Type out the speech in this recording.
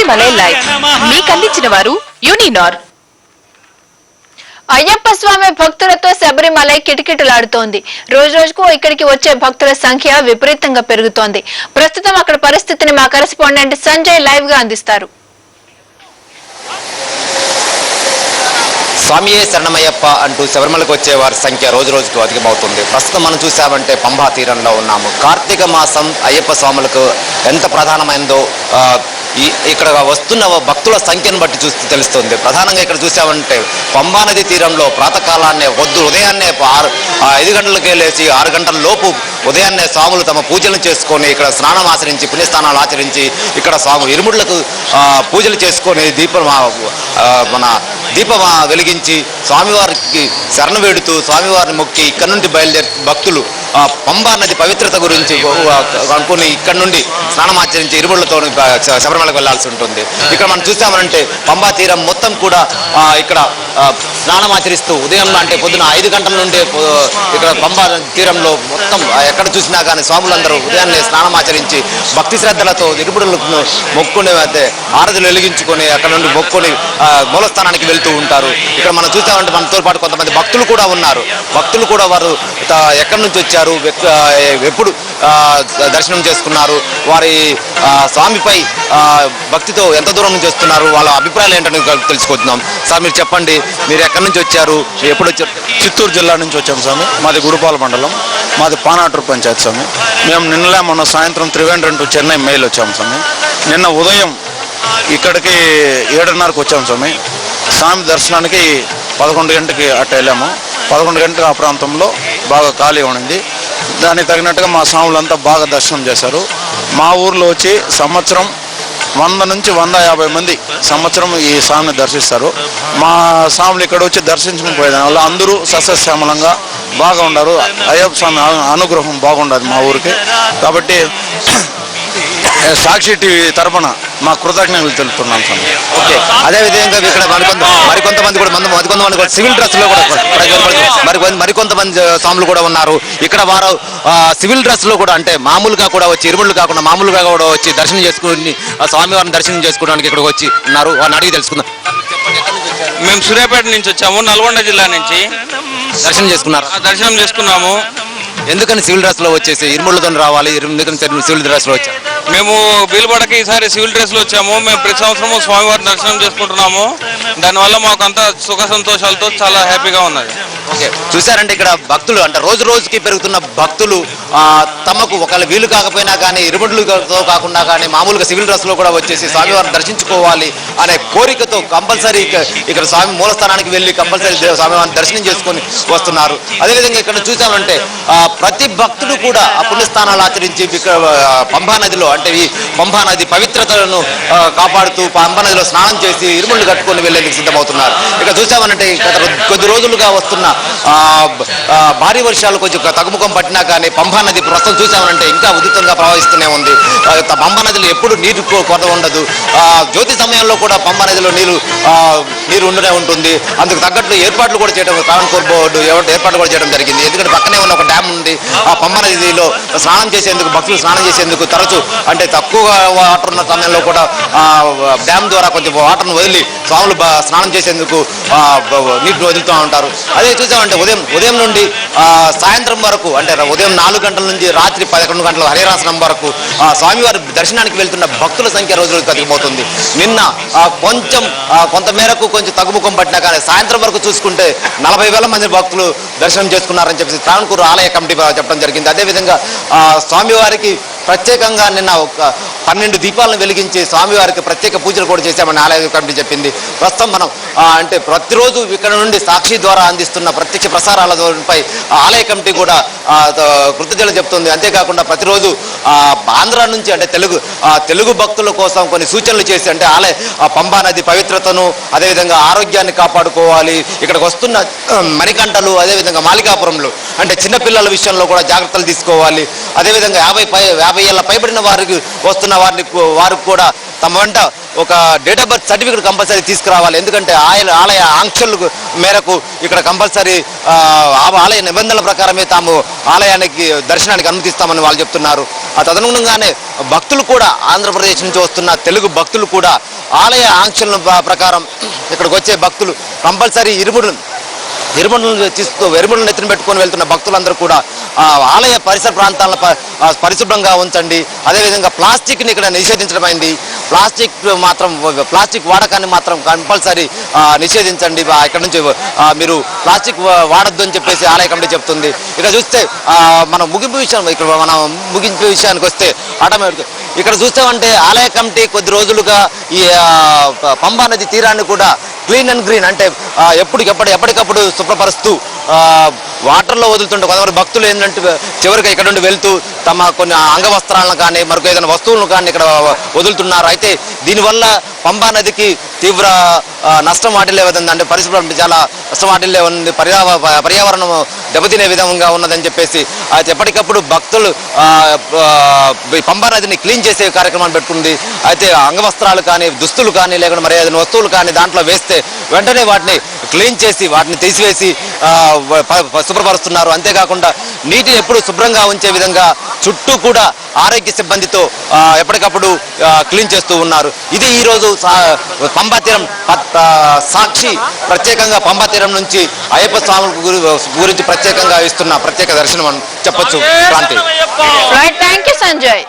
Sabarimalai live మీకు అందించిన వారు యూనినార్. అయ్యప్ప స్వామి భక్తులతో శబరిమలై కిటకిటలాడుతోంది. రోజు రోజుకు ఇక్కడికి వచ్చే భక్తుల సంఖ్య విపరీతంగా పెరుగుతోంది. ప్రస్తుతం అక్కడ పరిస్థితిని మా కరెస్పాండెంట్ సంజయ్ లైవ్ గా అందిస్తారు. స్వామియే శరణమయ్యప్ప అంటూ శబరిమలకు వచ్చే వారి సంఖ్య రోజు రోజుకు అధికమవుతుంది. ప్రస్తుతం మనం చూసామంటే పంబా తీరంలో ఉన్నాము. కార్తీక మాసం అయ్యప్ప స్వాములకు ఎంత ప్రధానమైందో ఇక్కడ వస్తున్న భక్తుల సంఖ్యను బట్టి చూస్తే తెలుస్తుంది. ప్రధానంగా ఇక్కడ చూసామంటే పంబా నది తీరంలో ప్రాతకాలాన్నే ఉదయాన్నే 5 గంటలకే లేచి 6 గంటల లోపు ఉదయాన్నే స్వాములు తమ పూజలు చేసుకొని ఇక్కడ స్నానం ఆచరించి పుణ్యస్నానాలు ఆచరించి ఇక్కడ స్వామి ఇరుముళ్లకు పూజలు చేసుకొని మన దీపం వెలిగించి స్వామివారికి శరణ వేడుతూ స్వామివారిని మొక్కి ఇక్కడ నుండి బయలుదేరి భక్తులు పంబా నది పవిత్రత గురించి అనుకుని ఇక్కడ నుండి స్నానమాచరించి ఇరుముళ్లతో శబరిమలకు వెళ్లాల్సి ఉంటుంది. ఇక్కడ మనం చూసామంటే పంబా తీరం మొత్తం కూడా ఇక్కడ స్నానమాచరిస్తూ ఉదయం అంటే పొద్దున 5 గంటల నుండి ఇక్కడ పంబా తీరంలో మొత్తం ఎక్కడ చూసినా కానీ స్వాములందరూ ఉదయాన్నే స్నానమాచరించి భక్తి శ్రద్ధలతో ఇరుముడులను మొక్కుని ఆరతులు వెలిగించుకొని అక్కడ నుండి మొక్కుని మూలస్థానానికి వెళ్తూ ఉంటారు. ఇక్కడ మనం చూసామంటే మనతో పాటు కొంతమంది భక్తులు కూడా ఉన్నారు. భక్తులు కూడా వారు ఎక్కడి నుంచి వచ్చారు, ఎప్పుడు దర్శనం చేసుకున్నారు, వారి స్వామిపై భక్తితో ఎంత దూరం నుంచి వస్తున్నారు, వాళ్ళ అభిప్రాయాలు ఏంటని తెలుసుకుంటున్నాం. సార్ మీరు చెప్పండి, మీరు ఎక్కడి నుంచి వచ్చారు, ఎప్పుడు వచ్చారు? చిత్తూరు జిల్లా నుంచి వచ్చాము స్వామి. మాది గుడిపాల మండలం, మాది పానాటూరు పంచాయతీ స్వామి. మేము మొన్న సాయంత్రం త్రివేంద్రం టు చెన్నై మెయిల్ వచ్చాము స్వామి. నిన్న ఉదయం ఇక్కడికి 7:30కు వచ్చాము స్వామి. స్వామి దర్శనానికి 11 గంటకి అట్ట వెళ్ళాము. 11 గంటలకు ఆ ప్రాంతంలో బాగా ఖాళీ ఉండింది. దానికి తగినట్టుగా మా స్వాములంతా బాగా దర్శనం చేశారు. మా ఊర్లో వచ్చి సంవత్సరం 100 నుంచి 150 మంది సంవత్సరం ఈ స్వామిని దర్శిస్తారు. మా స్వాములు ఇక్కడ వచ్చి దర్శించుకుని పోయేదాని వల్ల అందరూ సస్యశ్యామలంగా బాగా ఉన్నారు. అయ్యప్ప స్వామి అనుగ్రహం బాగుండదు మా ఊరికి. కాబట్టి సాక్షి టీవీ తరఫున మా కృతజ్ఞతలు తెలుపుతున్నాం స్వామి. ఓకే, అదేవిధంగా ఇక్కడ మరికొంతమంది కూడా సివిల్ డ్రెస్లో కూడా మరికొంతమంది స్వాములు కూడా ఉన్నారు. ఇక్కడ వారు సివిల్ డ్రెస్లో కూడా అంటే మామూలుగా కూడా వచ్చి ఇరుముళ్ళు కాకుండా మామూలుగా కూడా వచ్చి దర్శనం చేసుకుని స్వామివారిని దర్శనం చేసుకోవడానికి ఇక్కడికి వచ్చి ఉన్నారు. వారిని అడిగి తెలుసుకుందాం. మేము సూర్యాపేట నుంచి వచ్చాము, నల్గొండ జిల్లా నుంచి. దర్శనం చేసుకున్నాము. ఎందుకని సివిల్ డ్రెస్ లో వచ్చేసి ఇరుముళ్ళతో రావాలి, ఎందుకని సివిల్ డ్రెస్ లో వచ్చాము? మేము వీలుపడక ఈసారి సివిల్ డ్రెస్ లో వచ్చాము. మేము ప్రతి సంవత్సరము స్వామివారి దర్శనం చేసుకుంటున్నాము. దానివల్ల మాకు అంతా సుఖ సంతోషాలతో చాలా హ్యాపీగా ఉన్నది. ఓకే, చూసారంటే ఇక్కడ భక్తులు అంటే రోజు రోజుకి పెరుగుతున్న భక్తులు తమకు ఒకవేళ వీలు కాకపోయినా కానీ ఇరుముళ్ళతో కాకుండా కానీ మామూలుగా సివిల్ డ్రెస్ లో కూడా వచ్చేసి స్వామివారిని దర్శించుకోవాలి అనే కోరికతో కంపల్సరీ ఇక్కడ స్వామి మూలస్థానానికి వెళ్ళి కంపల్సరీ స్వామివారిని దర్శనం చేసుకొని వస్తున్నారు. అదేవిధంగా ఇక్కడ చూసామంటే ప్రతి భక్తుడు కూడా ఆ పుణ్యస్థానాలు ఆచరించి పంబా నదిలో అంటే ఈ పంబా నది పవిత్రతలను కాపాడుతూ పంబా నదిలో స్నానం చేసి ఇరుముళ్ళు కట్టుకొని వెళ్ళేందుకు సిద్ధమవుతున్నారు. ఇక్కడ చూసామనంటే కొద్ది రోజులుగా వస్తున్న భారీ వర్షాలు కొంచెం తగ్గుముఖం పట్టినా కానీ పంబా నది ప్రస్తుతం చూసామనంటే ఇంకా ఉధృతంగా ప్రవహిస్తూనే ఉంది. పంబా నదిలో ఎప్పుడు నీరు కొరత ఉండదు. జ్యోతి సమయంలో కూడా పంబా నదిలో నీరు ఉండనే ఉంటుంది. అందుకు తగ్గట్లు ఏర్పాట్లు కూడా చేయడం ట్రావెన్కోర్ బోర్డు ఏర్పాట్లు కూడా చేయడం జరిగింది. ఎందుకంటే పక్కనే ఉన్న ఒక డ్యామ్ ఉంది. ఆ పంబా నదిలో స్నానం చేసేందుకు భక్తులు స్నానం చేసేందుకు తరచూ అంటే తక్కువ వాటర్ ఉన్న సమయంలో కూడా డ్యామ్ ద్వారా కొంచెం వాటర్ను వదిలి స్వాములు స్నానం చేసేందుకు నీటిని వదులుతూ ఉంటారు. అదే చూసామంటే ఉదయం నుండి సాయంత్రం వరకు అంటే ఉదయం 4 గంటల నుంచి రాత్రి 11 గంటల హరిరాసనం వరకు స్వామివారి దర్శనానికి వెళ్తున్న భక్తుల సంఖ్య రోజు రోజుకు అధికమవుతుంది. నిన్న కొంతమేరకు కొంచెం తగ్గుముఖం పట్టినా కానీ సాయంత్రం వరకు చూసుకుంటే 40,000 మంది భక్తులు దర్శనం చేసుకున్నారని చెప్పేసి ట్రావెన్కోర్ ఆలయ కమిటీ చెప్పడం జరిగింది. అదేవిధంగా స్వామివారికి ప్రత్యేకంగా నిన్న 12 దీపాలను వెలిగించి స్వామివారికి ప్రత్యేక పూజలు కూడా చేశామని ఆలయ కమిటీ చెప్పింది. ప్రస్తుతం మనం అంటే ప్రతిరోజు ఇక్కడ నుండి సాక్షి ద్వారా అందిస్తున్న ప్రత్యక్ష ప్రసారాలపై ఆలయ కమిటీ కూడా కృతజ్ఞతలు చెప్తుంది. అంతేకాకుండా ప్రతిరోజు ఆంధ్ర నుంచి అంటే తెలుగు భక్తుల కోసం కొన్ని సూచనలు చేసి అంటే పంబా నది పవిత్రతను అదేవిధంగా ఆరోగ్యాన్ని కాపాడుకోవాలి, ఇక్కడికి వస్తున్న మణికంఠలు అదేవిధంగా మాలికాపురంలో అంటే చిన్నపిల్లల విషయంలో కూడా జాగ్రత్తలు తీసుకోవాలి, అదేవిధంగా 50 60 ఏళ్ళ పైబడిన వారికి వస్తున్న వారికి కూడా తమ వెంట ఒక date of birth certificate compulsory తీసుకురావాలి. ఎందుకంటే ఆలయ ఆంక్షల మేరకు ఇక్కడ కంపల్సరీ ఆలయ నిబంధనల ప్రకారమే తాము ఆలయానికి దర్శనానికి అనుమతిస్తామని వాళ్ళు చెప్తున్నారు. తదనుగుణంగానే భక్తులు కూడా ఆంధ్రప్రదేశ్ నుంచి వస్తున్న తెలుగు భక్తులు కూడా ఆలయ ఆంక్షల ప్రకారం ఇక్కడికి వచ్చే భక్తులు కంపల్సరీ ఎరుములను నెత్తిన పెట్టుకొని వెళ్తున్న భక్తులందరూ కూడా ఆలయ పరిసర ప్రాంతాలను పరిశుభ్రంగా ఉంచండి. అదేవిధంగా ప్లాస్టిక్ని ఇక్కడ నిషేధించడమైంది. ప్లాస్టిక్ వాడకాన్ని మాత్రం కంపల్సరీ నిషేధించండి. ఇక్కడ నుంచి మీరు ప్లాస్టిక్ వాడొద్దు అని చెప్పేసి ఆలయ కమిటీ చెప్తుంది. ఇక చూస్తే మనం ముగింపు విషయానికి వస్తే ఆటోమేటిక్ ఇక్కడ చూస్తామంటే ఆలయ కమిటీ కొద్ది రోజులుగా ఈ పంబా నది తీరాన్ని కూడా క్లీన్ అండ్ గ్రీన్ అంటే ఎప్పటికప్పుడు శుభ్రపరుస్తూ వాటర్లో వదులుతుంటే కొంతమంది భక్తులు ఏంటంటే చివరికి ఇక్కడ నుండి వెళ్తూ తమ కొన్ని అంగవస్త్రాలను కానీ మరొక ఏదైనా వస్తువులను కానీ ఇక్కడ వదులుతున్నారు. అయితే దీనివల్ల పంబా నదికి తీవ్ర నష్టం వాటిల్లే విధంగా అంటే పరిశుభ్రం చాలా నష్టం వాటిల్లే ఉంది. పర్యావరణం దెబ్బతినే విధంగా ఉన్నదని చెప్పేసి అయితే ఎప్పటికప్పుడు భక్తులు పంబా నదిని క్లీన్ చేసే కార్యక్రమాన్ని పెట్టుకుంది. అయితే అంగవస్త్రాలు కానీ దుస్తులు కానీ లేకుండా మరి ఏదైనా వస్తువులు కానీ దాంట్లో వేస్తే వెంటనే వాటిని క్లీన్ చేసి వాటిని తీసివేసి శుభ్రపరుస్తున్నారు. అంతేకాకుండా నీటిని ఎప్పుడు శుభ్రంగా ఉంచే విధంగా చుట్టూ కూడా ఆరోగ్య సిబ్బందితో ఎప్పటికప్పుడు క్లీన్ చేస్తూ ఉన్నారు. ఇది ఈరోజు పంబా తీరం సాక్షి ప్రత్యేకంగా పంబా తీరం నుంచి అయ్యప్ప స్వాముల గురించి ప్రత్యేకంగా ఇస్తున్న ప్రత్యేక దర్శనం అని చెప్పొచ్చు. క్రాంతి. Thank you Sanjay.